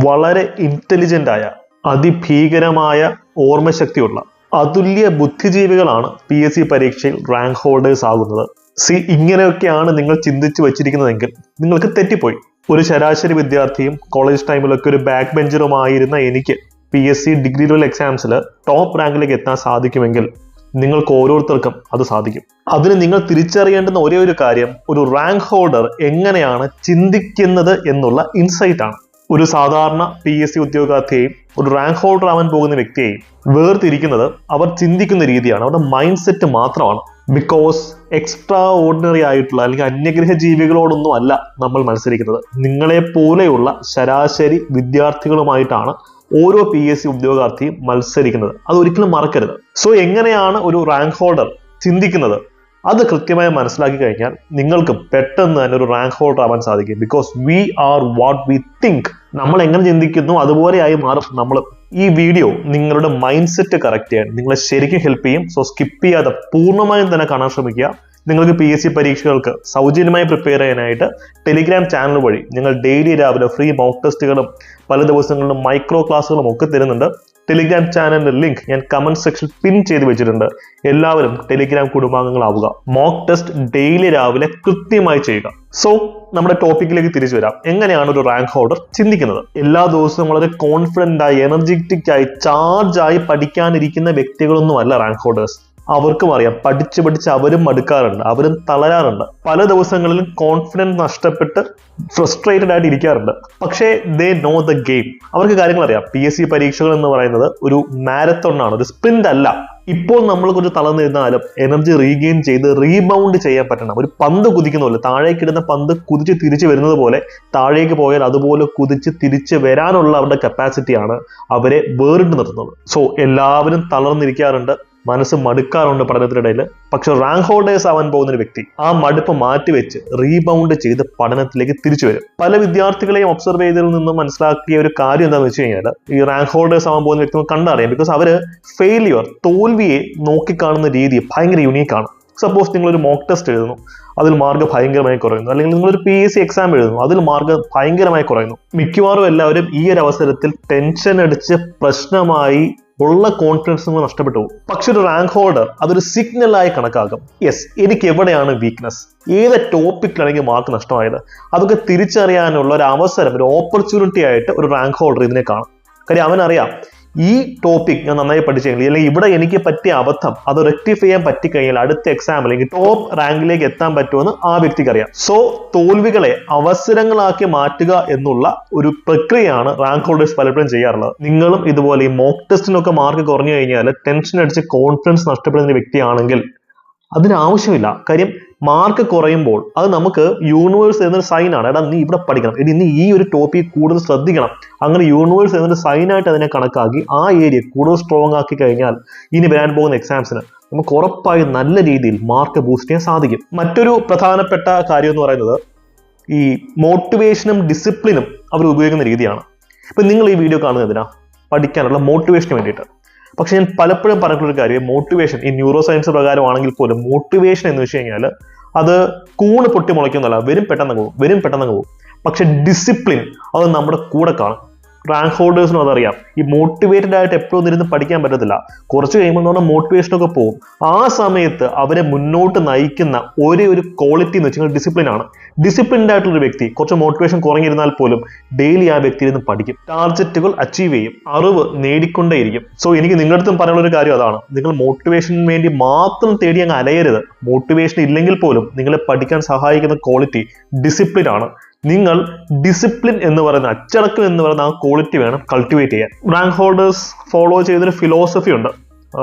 വളരെ ഇന്റലിജന്റ് ആയ അതിഭീകരമായ ഓർമ്മശക്തിയുള്ള അതുല്യ ബുദ്ധിജീവികളാണ് PSC പരീക്ഷയിൽ റാങ്ക് ഹോൾഡേഴ്സ് ആകുന്നത്. ഇങ്ങനെയൊക്കെയാണ് നിങ്ങൾ ചിന്തിച്ചു വച്ചിരിക്കുന്നതെങ്കിൽ നിങ്ങൾക്ക് തെറ്റിപ്പോയി. ഒരു ശരാശരി വിദ്യാർത്ഥിയും കോളേജ് ടൈമിലൊക്കെ ഒരു ബാക്ക് ബെഞ്ചറുമായിരുന്ന എനിക്ക് PSC ഡിഗ്രി ലെവൽ എക്സാംസിൽ ടോപ്പ് റാങ്കിലേക്ക് എത്താൻ സാധിക്കുമെങ്കിൽ നിങ്ങൾക്ക് ഓരോരുത്തർക്കും അത് സാധിക്കും. അതിന് നിങ്ങൾ തിരിച്ചറിയേണ്ടുന്ന ഒരേ ഒരു കാര്യം, ഒരു റാങ്ക് ഹോൾഡർ എങ്ങനെയാണ് ചിന്തിക്കുന്നത് എന്നുള്ള ഇൻസൈറ്റ് ആണ്. ഒരു സാധാരണ PSC ഉദ്യോഗാർത്ഥിയെയും ഒരു റാങ്ക് ഹോൾഡർ ആവാൻ പോകുന്ന വ്യക്തിയെയും വേർതിരിക്കുന്നത് അവർ ചിന്തിക്കുന്ന രീതിയാണ്, അവരുടെ മൈൻഡ് സെറ്റ് മാത്രമാണ്. ബിക്കോസ് എക്സ്ട്രാ ഓർഡിനറി ആയിട്ടുള്ള അല്ലെങ്കിൽ അന്യഗ്രഹ ജീവികളോടൊന്നും അല്ല നമ്മൾ മത്സരിക്കുന്നത്. നിങ്ങളെ പോലെയുള്ള ശരാശരി വിദ്യാർത്ഥികളുമായിട്ടാണ് ഓരോ PSC ഉദ്യോഗാർത്ഥിയും മത്സരിക്കുന്നത്. അത് ഒരിക്കലും മറക്കരുത്. എങ്ങനെയാണ് ഒരു റാങ്ക് ഹോൾഡർ ചിന്തിക്കുന്നത് അത് കൃത്യമായി മനസ്സിലാക്കി കഴിഞ്ഞാൽ നിങ്ങൾക്ക് പെട്ടെന്ന് തന്നെ ഒരു റാങ്ക് ഹോൾഡർ ആവാൻ സാധിക്കും. Because we are what we think. നമ്മൾ എങ്ങനെ ചിന്തിക്കുന്നു അതുപോലെയായി മാറും നമ്മൾ. ഈ വീഡിയോ നിങ്ങളുടെ മൈൻഡ് സെറ്റ് കറക്റ്റ് ചെയ്യാൻ നിങ്ങളെ ശരിക്കും ഹെൽപ്പ് ചെയ്യും. സ്കിപ്പ് ചെയ്യാതെ പൂർണ്ണമായും തന്നെ കാണാൻ ശ്രമിക്കുക. നിങ്ങൾക്ക് PSC പരീക്ഷകൾക്ക് സൗജന്യമായി പ്രിപ്പയർ ചെയ്യാനായിട്ട് ടെലിഗ്രാം ചാനൽ വഴി ഞങ്ങൾ ഡെയിലി രാവിലെ ഫ്രീ മോക്ക് ടെസ്റ്റുകളും പല ദിവസങ്ങളിലും മൈക്രോ ക്ലാസ്സുകളും ഒക്കെ തരുന്നുണ്ട്. ടെലിഗ്രാം ചാനലിന്റെ ലിങ്ക് ഞാൻ കമന്റ് സെക്ഷനിൽ പിൻ ചെയ്ത് വെച്ചിട്ടുണ്ട്. എല്ലാവരും ടെലിഗ്രാം കുടുംബാംഗങ്ങളാവുക. മോക്ക് ടെസ്റ്റ് ഡെയിലി രാവിലെ കൃത്യമായി ചെയ്യുക. നമ്മുടെ ടോപ്പിക്കിലേക്ക് തിരിച്ചു വരാം. എങ്ങനെയാണ് ഒരു റാങ്ക് ഹോൾഡർ ചിന്തിക്കുന്നത്? എല്ലാ ദിവസവും വളരെ കോൺഫിഡന്റ് ആയി, എനർജറ്റിക് ആയി, ചാർജ് ആയി പഠിക്കാനിരിക്കുന്ന വ്യക്തികളൊന്നും അല്ല റാങ്ക് ഹോൾഡേഴ്സ്. അവർക്കും അറിയാം, പഠിച്ച് അവരും മടുക്കാറുണ്ട്, അവരും തളരാറുണ്ട്. പല ദിവസങ്ങളിലും കോൺഫിഡൻസ് നഷ്ടപ്പെട്ട് ഫ്രസ്ട്രേറ്റഡ് ആയിട്ട് ഇരിക്കാറുണ്ട്. പക്ഷേ ദേ നോ ദ ഗെയിം. അവർക്ക് കാര്യങ്ങൾ അറിയാം. PSC പരീക്ഷകൾ എന്ന് പറയുന്നത് ഒരു മാരത്തോൺ ആണ്, ഒരു സ്പ്രിന്റ് അല്ല. ഇപ്പോൾ നമ്മൾ കുറച്ച് തളർന്നിരുന്നാലും എനർജി റീഗെയിൻ ചെയ്ത് റീബൗണ്ട് ചെയ്യാൻ പറ്റണം. ഒരു പന്ത് കുതിക്കുന്ന പോലെ, താഴേക്കിടുന്ന പന്ത് കുതിച്ച് തിരിച്ചു വരുന്നത് പോലെ താഴേക്ക് പോയാൽ അതുപോലെ കുതിച്ച് തിരിച്ചു വരാനുള്ള അവരുടെ കപ്പാസിറ്റിയാണ് അവരെ വേറിട്ട് നിർത്തുന്നത്. എല്ലാവരും തളർന്നിരിക്കാറുണ്ട്, മനസ്സ് മടുക്കാറുണ്ട് പഠനത്തിനിടയിൽ. പക്ഷെ റാങ്ക് ഹോൾഡേഴ്സ് ആവാൻ പോകുന്ന ഒരു വ്യക്തി ആ മടുപ്പ് മാറ്റിവെച്ച് റീബൗണ്ട് ചെയ്ത് പഠനത്തിലേക്ക് തിരിച്ചു വരും. പല വിദ്യാർത്ഥികളെയും ഒബ്സർവ് ചെയ്തതിൽ നിന്നും മനസ്സിലാക്കിയ ഒരു കാര്യം എന്താണെന്ന് വെച്ച് കഴിഞ്ഞാൽ, ഈ റാങ്ക് ഹോൾഡേഴ്സ് ആവാൻ പോകുന്ന വ്യക്തി കണ്ടറിയാം. ബിക്കോസ് അവര് ഫെയിലിയർ, തോൽവിയെ നോക്കിക്കാണുന്ന രീതി ഭയങ്കര യുണീക്കാണ്. സപ്പോസ് നിങ്ങളൊരു മോക്ക് ടെസ്റ്റ് എഴുതുന്നു, അതിൽ മാർക്ക് ഭയങ്കരമായി കുറയുന്നു. അല്ലെങ്കിൽ നിങ്ങളൊരു PSC എക്സാം എഴുതുന്നു, അതിൽ മാർക്ക് ഭയങ്കരമായി കുറയുന്നു. മിക്കവാറും എല്ലാവരും ഈ ഒരു അവസരത്തിൽ ടെൻഷൻ അടിച്ച് പ്രശ്നമായി ഉള്ള കോൺഫിഡൻസ് നഷ്ടപ്പെട്ടു പോകും. പക്ഷെ ഒരു റാങ്ക് ഹോൾഡർ അതൊരു സിഗ്നലായി കണക്കാക്കും. എനിക്ക് എവിടെയാണ് വീക്ക്നെസ്, ഏത് ടോപ്പിക്കിലാണെങ്കിൽ മാർക്ക് നഷ്ടമായത്, അതൊക്കെ തിരിച്ചറിയാനുള്ള ഒരു അവസരം, ഒരു ഓപ്പർച്യൂണിറ്റി ആയിട്ട് ഒരു റാങ്ക് ഹോൾഡർ ഇതിനെ കാണും. കാര്യം അവനറിയാം, ഈ ടോപ്പിക് ഞാൻ നന്നായി പഠിച്ചെങ്കിൽ, അല്ലെങ്കിൽ ഇവിടെ എനിക്ക് പറ്റിയ അബദ്ധം അത് റെക്ടിഫൈ ചെയ്യാൻ പറ്റിക്കഴിഞ്ഞാൽ അടുത്ത എക്സാം അല്ലെങ്കിൽ ടോപ്പ് റാങ്കിലേക്ക് എത്താൻ പറ്റുമെന്ന് ആ വ്യക്തിക്ക് അറിയാം. തോൽവികളെ അവസരങ്ങളാക്കി മാറ്റുക എന്നുള്ള ഒരു പ്രക്രിയയാണ് റാങ്ക് ഹോൾഡേഴ്സ് പലപ്പോഴും ചെയ്യാറുള്ളത്. നിങ്ങളും ഇതുപോലെ ഈ മോക്ക് ടെസ്റ്റിനൊക്കെ മാർക്ക് കുറഞ്ഞു കഴിഞ്ഞാൽ ടെൻഷൻ അടിച്ച് കോൺഫിഡൻസ് നഷ്ടപ്പെടുന്ന വ്യക്തിയാണെങ്കിൽ അതിനാവശ്യമില്ല. കാര്യം മാർക്ക് കുറയുമ്പോൾ അത് നമുക്ക് യൂണിവേഴ്സ് എന്നൊരു സൈൻ ആണ്. എടാ നീ ഇവിടെ പഠിക്കണം, ഇനി ഈ ഒരു ടോപ്പിക് കൂടുതൽ ശ്രദ്ധിക്കണം. അങ്ങനെ യൂണിവേഴ്സ് എന്നൊരു സൈനായിട്ട് അതിനെ കണക്കാക്കി ആ ഏരിയ കൂടുതൽ സ്ട്രോങ് ആക്കി കഴിഞ്ഞാൽ ഇനി വരാൻ പോകുന്ന എക്സാംസിന് നമുക്ക് ഉറപ്പായും നല്ല രീതിയിൽ മാർക്ക് ബൂസ്റ്റ് ചെയ്യാൻ സാധിക്കും. മറ്റൊരു പ്രധാനപ്പെട്ട കാര്യം എന്ന് പറയുന്നത് ഈ മോട്ടിവേഷനും ഡിസിപ്ലിനും അവർ ഉപയോഗിക്കുന്ന രീതിയാണ്. ഇപ്പൊ നിങ്ങൾ ഈ വീഡിയോ കാണുന്നതിനാ പഠിക്കാനുള്ള മോട്ടിവേഷന് വേണ്ടിയിട്ട്. പക്ഷെ ഞാൻ പലപ്പോഴും പറഞ്ഞിട്ടുള്ളൊരു കാര്യം, മോട്ടിവേഷൻ ഈ ന്യൂറോ സയൻസ് പ്രകാരമാണെങ്കിൽ പോലും മോട്ടിവേഷൻ എന്ന് വെച്ച് കഴിഞ്ഞാൽ അത് കൂണ് പൊട്ടി മുളയ്ക്കുന്നല്ല, വരും പെട്ടെന്ന് പോകും. പക്ഷെ ഡിസിപ്ലിൻ അത് നമ്മുടെ കൂടെ കാണും. റാങ്ക് ഹോൾഡേഴ്സിനും അതറിയാം. ഈ മോട്ടിവേറ്റഡ് ആയിട്ട് എപ്പോഴും ഇരുന്ന് പഠിക്കാൻ പറ്റത്തില്ല. കുറച്ച് കഴിയുമ്പോൾ എന്ന് പറഞ്ഞാൽ മോട്ടിവേഷനൊക്കെ പോകും. ആ സമയത്ത് അവരെ മുന്നോട്ട് നയിക്കുന്ന ഒരേ ഒരു ക്വാളിറ്റി എന്ന് വെച്ചാൽ ഡിസിപ്ലിൻ ആണ്. ഡിസിപ്ലിൻഡ് ആയിട്ടുള്ള ഒരു വ്യക്തി കുറച്ച് മോട്ടിവേഷൻ കുറഞ്ഞിരുന്നാൽ പോലും ഡെയിലി ആ വ്യക്തി ഇരുന്ന് പഠിക്കും, ടാർഗറ്റുകൾ അച്ചീവ് ചെയ്യും, അറിവ് നേടിക്കൊണ്ടേയിരിക്കും. എനിക്ക് നിങ്ങളുടെ അടുത്തും പറയാനുള്ള ഒരു കാര്യം അതാണ്. നിങ്ങൾ മോട്ടിവേഷന് വേണ്ടി മാത്രം തേടി അങ്ങ് അലയരുത്. മോട്ടിവേഷൻ ഇല്ലെങ്കിൽ പോലും നിങ്ങളെ പഠിക്കാൻ സഹായിക്കുന്ന ക്വാളിറ്റി ഡിസിപ്ലിൻ ആണ്. നിങ്ങൾ ഡിസിപ്ലിൻ എന്ന് പറയുന്ന, അച്ചടക്കം എന്ന് പറയുന്ന ആ ക്വാളിറ്റി വേണം കൾട്ടിവേറ്റ് ചെയ്യാൻ. റാങ്ക് ഹോൾഡേഴ്സ് ഫോളോ ചെയ്തൊരു ഫിലോസഫി ഉണ്ട്.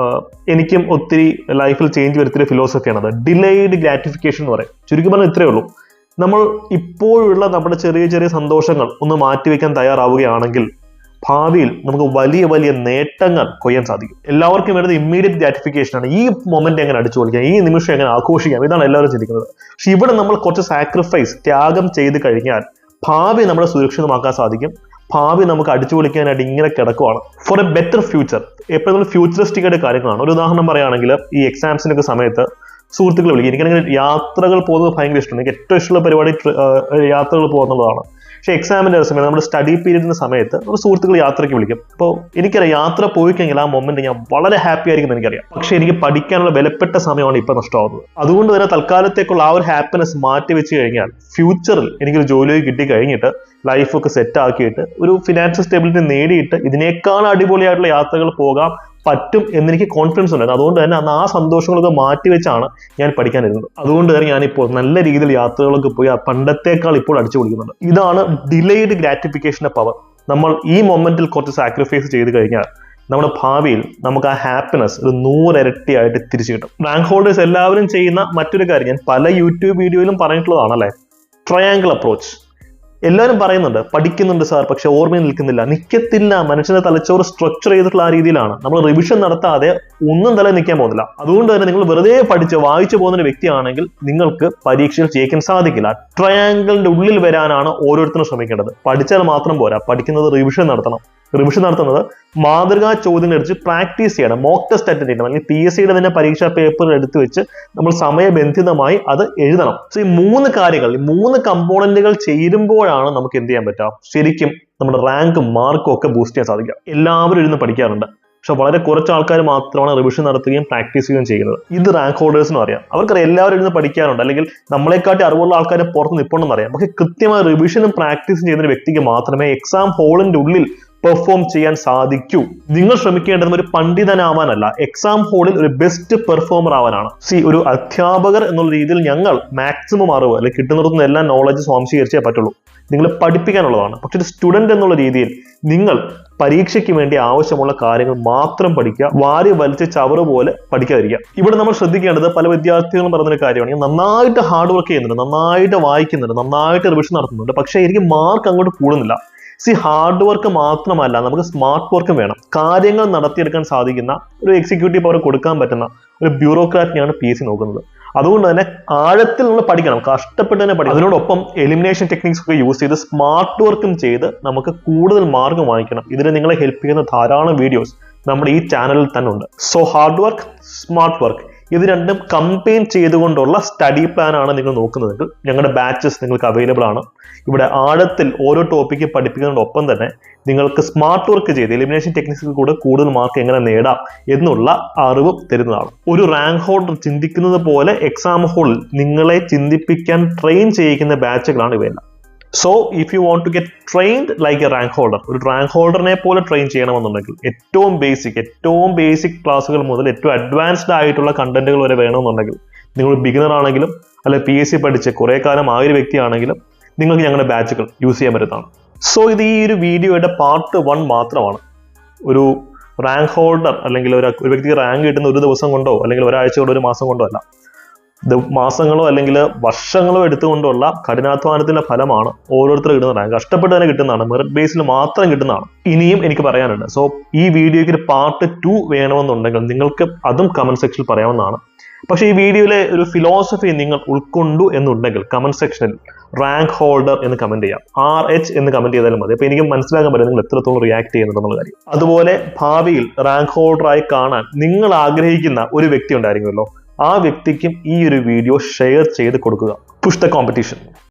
എനിക്കും ഒത്തിരി ലൈഫിൽ ചേഞ്ച് വരുത്തിയ ഫിലോസഫിയാണ് അത്. ഡിലേഡ് ഗ്രാറ്റിഫിക്കേഷൻ എന്ന് പറയും. ചുരുക്കി പറഞ്ഞാൽ ഇത്രയേ ഉള്ളൂ. നമ്മൾ ഇപ്പോഴുള്ള നമ്മുടെ ചെറിയ ചെറിയ സന്തോഷങ്ങൾ ഒന്ന് മാറ്റിവെക്കാൻ തയ്യാറാവുകയാണെങ്കിൽ ഭാവിയിൽ നമുക്ക് വലിയ വലിയ നേട്ടങ്ങൾ കൊയ്യാൻ സാധിക്കും. എല്ലാവർക്കും വരുന്നത് ഇമ്മീഡിയറ്റ് ഗ്രാറ്റിഫിക്കേഷൻ ആണ്. ഈ മൊമെന്റ് എങ്ങനെ അടിച്ചു പൊളിക്കാം, ഈ നിമിഷം എങ്ങനെ ആഘോഷിക്കാം, ഇതാണ് എല്ലാവരും ചിന്തിക്കുന്നത്. പക്ഷെ ഇവിടെ നമ്മൾ കുറച്ച് സാക്രിഫൈസ്, ത്യാഗം ചെയ്ത് കഴിഞ്ഞാൽ ഭാവി നമ്മളെ സുരക്ഷിതമാക്കാൻ സാധിക്കും. ഭാവി നമുക്ക് അടിച്ചു പൊളിക്കാനായിട്ട് ഇങ്ങനെ കിടക്കുവാണ്. For a better future. എപ്പോഴും നമ്മൾ ഫ്യൂച്ചറിസ്റ്റിക് ആയിട്ട് കാര്യങ്ങളാണ്. ഒരു ഉദാഹരണം പറയുകയാണെങ്കിൽ, ഈ എക്സാംസിനൊക്കെ സമയത്ത് സുഹൃത്തുക്കളെ വിളിക്കും. എനിക്കാണെങ്കിൽ യാത്രകൾ പോകുന്നത് ഭയങ്കര ഇഷ്ടമാണ്. എനിക്ക് ഏറ്റവും ഇഷ്ടമുള്ള പരിപാടി യാത്രകൾ പോകുന്നതാണ്. പക്ഷേ എക്സാമിൻ്റെ സമയത്ത് നമ്മുടെ സ്റ്റഡി പീരീഡിൻ്റെ സമയത്ത് നമ്മുടെ സുഹൃത്തുക്കൾ യാത്രയ്ക്ക് വിളിക്കും. അപ്പോൾ എനിക്കറിയാം യാത്ര പോയി കഴിഞ്ഞാൽ ആ മൊമെന്റ് ഞാൻ വളരെ ഹാപ്പി ആയിരിക്കും എനിക്കറിയാം. പക്ഷേ എനിക്ക് പഠിക്കാനുള്ള വിലപ്പെട്ട സമയമാണ് ഇപ്പം നഷ്ടമാകുന്നത്. അതുകൊണ്ട് തന്നെ തൽക്കാലത്തേക്കുള്ള ആ ഒരു ഹാപ്പിനെസ് മാറ്റി വെച്ച് കഴിഞ്ഞാൽ ഫ്യൂച്ചറിൽ എനിക്കൊരു ജോലി കിട്ടി കഴിഞ്ഞിട്ട് ലൈഫൊക്കെ സെറ്റ് ആക്കിയിട്ട് ഒരു ഫിനാൻഷ്യൽ സ്റ്റെബിലിറ്റി നേടിയിട്ട് ഇതിനേക്കാൾ അടിപൊളിയായിട്ടുള്ള യാത്രകൾ പോകാൻ പറ്റും എന്നെനിക്ക് കോൺഫിഡൻസ് ഉണ്ടായിരുന്നു. അതുകൊണ്ട് തന്നെ അന്ന് ആ സന്തോഷങ്ങളൊക്കെ മാറ്റിവെച്ചാണ് ഞാൻ പഠിക്കാനിരുന്നത്. അതുകൊണ്ട് തന്നെ ഞാനിപ്പോൾ നല്ല രീതിയിൽ യാത്രകളൊക്കെ പോയി പണ്ടത്തേക്കാൾ ഇപ്പോൾ അടിച്ചു പൊളിക്കുന്നുണ്ട്. ഇതാണ് ഡിലേഡ് ഗ്രാറ്റിഫിക്കേഷന്റെ പവർ. നമ്മൾ ഈ മൊമെന്റിൽ കുറച്ച് സാക്രിഫൈസ് ചെയ്ത് കഴിഞ്ഞാൽ നമ്മുടെ ഭാവിയിൽ നമുക്ക് ആ ഹാപ്പിനെസ് ഒരു 100 ഇരട്ടിയായിട്ട് തിരിച്ചു കിട്ടും. റാങ്ക് ഹോൾഡേഴ്സ് എല്ലാവരും ചെയ്യുന്ന മറ്റൊരു കാര്യം ഞാൻ പല യൂട്യൂബ് വീഡിയോയിലും പറഞ്ഞിട്ടുള്ളതാണല്ലേ, ട്രയാങ്കിൾ അപ്രോച്ച്. എല്ലാവരും പറയുന്നുണ്ട് പഠിക്കുന്നുണ്ട് സാർ, പക്ഷെ ഓർമ്മയിൽ നിൽക്കത്തില്ല. മനുഷ്യന്റെ തലച്ചോറ് സ്ട്രക്ചർ ചെയ്തിട്ടുള്ള ആ രീതിയിലാണ്. നമ്മൾ റിവിഷൻ നടത്താതെ ഒന്നും തല നിൽക്കാൻ പോകുന്നില്ല. അതുകൊണ്ട് തന്നെ നിങ്ങൾ വെറുതെ വായിച്ചു പോകുന്ന ഒരു വ്യക്തിയാണെങ്കിൽ നിങ്ങൾക്ക് പരീക്ഷയിൽ ജയിക്കാൻ സാധിക്കില്ല. ട്രയാങ്കിളിന്റെ ഉള്ളിൽ വരാനാണ് ഓരോരുത്തരും ശ്രമിക്കേണ്ടത്. പഠിച്ചാൽ മാത്രം പോരാ, പഠിക്കുന്നത് റിവിഷൻ നടത്തണം. റിവിഷൻ നടത്തുന്നത് മാതൃകാ ചോദ്യങ്ങൾ എടുത്ത് പ്രാക്ടീസ് ചെയ്യണം, മോക്ക് ടെസ്റ്റ് അറ്റൻഡ് ചെയ്യണം, അല്ലെങ്കിൽ PSCയുടെ തന്നെ പരീക്ഷാ പേപ്പർ എടുത്തു വെച്ച് നമ്മൾ സമയബന്ധിതമായി അത് എഴുതണം. സോ ഈ 3 കാര്യങ്ങൾ, ഈ 3 കമ്പോണന്റുകൾ ചേരുമ്പോഴാണ് നമുക്ക് എന്ത് ചെയ്യാൻ പറ്റുക, ശരിക്കും നമ്മുടെ റാങ്കും മാർക്കും ഒക്കെ ബൂസ്റ്റ് ചെയ്യാൻ സാധിക്കുക. എല്ലാവരും ഇരുന്ന് പഠിക്കാറുണ്ട്, പക്ഷെ വളരെ കുറച്ച് ആൾക്കാർ മാത്രമാണ് റിവിഷൻ നടത്തുകയും പ്രാക്ടീസ് ചെയ്യുകയും ചെയ്യുന്നത്. ഇത് റാങ്ക് ഹോൾഡേഴ്സിനും അറിയാം. അവർക്കറിയാം എല്ലാവരും ഇരുന്ന് പഠിക്കാറുണ്ട്, അല്ലെങ്കിൽ നമ്മളെക്കാട്ടി അറിവുള്ള ആൾക്കാർ പുറത്ത് നിൽപ്പുണ്ടെന്ന് അറിയാം. പക്ഷെ കൃത്യമായി റിവിഷനും പ്രാക്ടീസും ചെയ്യുന്ന ഒരു വ്യക്തിക്ക് മാത്രമേ എക്സാം ഹോളിന്റെ ഉള്ളിൽ പെർഫോം ചെയ്യാൻ സാധിക്കൂ. നിങ്ങൾ ശ്രമിക്കേണ്ടത് ഒരു പണ്ഡിതനാവാനല്ല, എക്സാം ഹോളിൽ ഒരു ബെസ്റ്റ് പെർഫോമർ ആവാനാണ്. ഒരു അധ്യാപകർ എന്നുള്ള രീതിയിൽ ഞങ്ങൾ മാക്സിമം അറിവ് അല്ലെങ്കിൽ കിട്ടുന്നിടത്തുനിന്ന് എല്ലാ നോളജ് സ്വാംശീകരിച്ചേ പറ്റുള്ളൂ. നിങ്ങൾ പഠിപ്പിക്കാനുള്ളതാണ്. പക്ഷെ ഒരു സ്റ്റുഡന്റ് എന്നുള്ള രീതിയിൽ നിങ്ങൾ പരീക്ഷയ്ക്ക് വേണ്ടി ആവശ്യമുള്ള കാര്യങ്ങൾ മാത്രം പഠിക്കുക, വാരി വലിച്ച് ചവറ് പോലെ പഠിക്കാതിരിക്കുക. ഇവിടെ നമ്മൾ ശ്രദ്ധിക്കേണ്ടത് പല വിദ്യാർത്ഥികളും പറയുന്നൊരു കാര്യമാണ്, നന്നായിട്ട് ഹാർഡ് വർക്ക് ചെയ്യുന്നുണ്ട്, നന്നായിട്ട് വായിക്കുന്നുണ്ട്, നന്നായിട്ട് റിവിഷൻ നടത്തുന്നുണ്ട്, പക്ഷെ എനിക്ക് മാർക്ക് അങ്ങോട്ട് കൂടുന്നില്ല. ഹാർഡ് വർക്ക് മാത്രമല്ല, നമുക്ക് സ്മാർട്ട് വർക്കും വേണം. കാര്യങ്ങൾ നടത്തിയെടുക്കാൻ സാധിക്കുന്ന ഒരു എക്സിക്യൂട്ടീവ് പവർ കൊടുക്കാൻ പറ്റുന്ന ഒരു ബ്യൂറോക്രാറ്റിനെയാണ് PSC നോക്കുന്നത്. അതുകൊണ്ട് തന്നെ ആഴത്തിൽ നമ്മൾ പഠിക്കണം, കഷ്ടപ്പെട്ട് തന്നെ പഠിക്കണം. അതിനോടൊപ്പം എലിമിനേഷൻ ടെക്നിക്സ് ഒക്കെ യൂസ് ചെയ്ത് സ്മാർട്ട് വർക്കും ചെയ്ത് നമുക്ക് കൂടുതൽ മാർക്ക് വാങ്ങിക്കണം. ഇതിന് നിങ്ങളെ ഹെൽപ്പ് ചെയ്യുന്ന ധാരാളം വീഡിയോസ് നമ്മുടെ ഈ ചാനലിൽ തന്നെ ഉണ്ട്. So hard work, smart work, ഇത് രണ്ടും കമ്പൈൻ ചെയ്തുകൊണ്ടുള്ള സ്റ്റഡി പ്ലാൻ ആണ് നിങ്ങൾ നോക്കുന്നതെങ്കിൽ ഞങ്ങളുടെ ബാച്ചസ് നിങ്ങൾക്ക് അവൈലബിൾ ആണ്. ഇവിടെ ആഴത്തിൽ ഓരോ ടോപ്പിക്ക് പഠിപ്പിക്കുന്നതിനോടൊപ്പം തന്നെ നിങ്ങൾക്ക് സ്മാർട്ട് വർക്ക് ചെയ്ത് എലിമിനേഷൻ ടെക്നിക്സിൽ കൂടെ കൂടുതൽ മാർക്ക് എങ്ങനെ നേടാം എന്നുള്ള അറിവും തരുന്നതാണ്. ഒരു റാങ്ക് ഹോൾഡർ ചിന്തിക്കുന്നത് പോലെ എക്സാം ഹോളിൽ നിങ്ങളെ ചിന്തിപ്പിക്കാൻ ട്രെയിൻ ചെയ്യിക്കുന്ന ബാച്ചുകളാണ് ഇവയെല്ലാം. So if you want to get trained like a rank holder, ഒരു റാങ്ക് ഹോൾഡറിനെ പോലെ ട്രെയിൻ ചെയ്യണമെന്നുണ്ടെങ്കിൽ ഏറ്റവും ബേസിക് ക്ലാസ്സുകൾ മുതൽ ഏറ്റവും അഡ്വാൻസ്ഡ് ആയിട്ടുള്ള കണ്ടന്റുകൾ വരെ വേണമെന്നുണ്ടെങ്കിൽ, നിങ്ങൾ ബിഗിനർ ആണെങ്കിലും അല്ലെ PSC പഠിച്ച് കുറെ കാലം ആയ ഒരു വ്യക്തിയാണെങ്കിലും നിങ്ങൾക്ക് ഞങ്ങളുടെ ബാച്ചുകൾ യൂസ് ചെയ്യാൻ പറ്റുന്നതാണ്. സോ ഇത് ഈ ഒരു വീഡിയോയുടെ പാർട്ട് 1 മാത്രമാണ്. ഒരു റാങ്ക് ഹോൾഡർ അല്ലെങ്കിൽ ഒരു വ്യക്തിക്ക് റാങ്ക് കിട്ടുന്ന ഒരു ദിവസം കൊണ്ടോ അല്ലെങ്കിൽ ഒരാഴ്ച കൊണ്ടോ ഒരു മാസം കൊണ്ടോ അല്ല, മാസങ്ങളോ അല്ലെങ്കിൽ വർഷങ്ങളോ എടുത്തുകൊണ്ടുള്ള കഠിനാധ്വാനത്തിന്റെ ഫലമാണ് ഓരോരുത്തരും കിട്ടുന്ന റാങ്ക്. കഷ്ടപ്പെട്ട് തന്നെ കിട്ടുന്നതാണ്, മെറിറ്റ് ബേസിൽ മാത്രം കിട്ടുന്നതാണ്. ഇനിയും എനിക്ക് പറയാനുണ്ട്. സോ ഈ വീഡിയോയ്ക്ക് ഒരു പാർട്ട് 2 വേണമെന്നുണ്ടെങ്കിൽ നിങ്ങൾക്ക് അതും കമന്റ് സെക്ഷനിൽ പറയാവുന്നതാണ്. പക്ഷേ ഈ വീഡിയോയിലെ ഒരു ഫിലോസഫി നിങ്ങൾ ഉൾക്കൊണ്ടു എന്നുണ്ടെങ്കിൽ കമന്റ് സെക്ഷനിൽ റാങ്ക് ഹോൾഡർ എന്ന് കമന്റ് ചെയ്യാം, RH എന്ന് കമന്റ് ചെയ്താലും മതി. അപ്പൊ എനിക്ക് മനസ്സിലാക്കാൻ പറ്റും നിങ്ങൾ എത്രത്തോളം റിയാക്ട് ചെയ്യുന്നുണ്ടെന്നുള്ള കാര്യം. അതുപോലെ ഭാവിയിൽ റാങ്ക് ഹോൾഡറായി കാണാൻ നിങ്ങൾ ആഗ്രഹിക്കുന്ന ഒരു വ്യക്തി ഉണ്ടായിരിക്കുമല്ലോ, ആ വ്യക്തിക്കും ഈ ഒരു വീഡിയോ ഷെയർ ചെയ്ത് കൊടുക്കുക. Push the competition.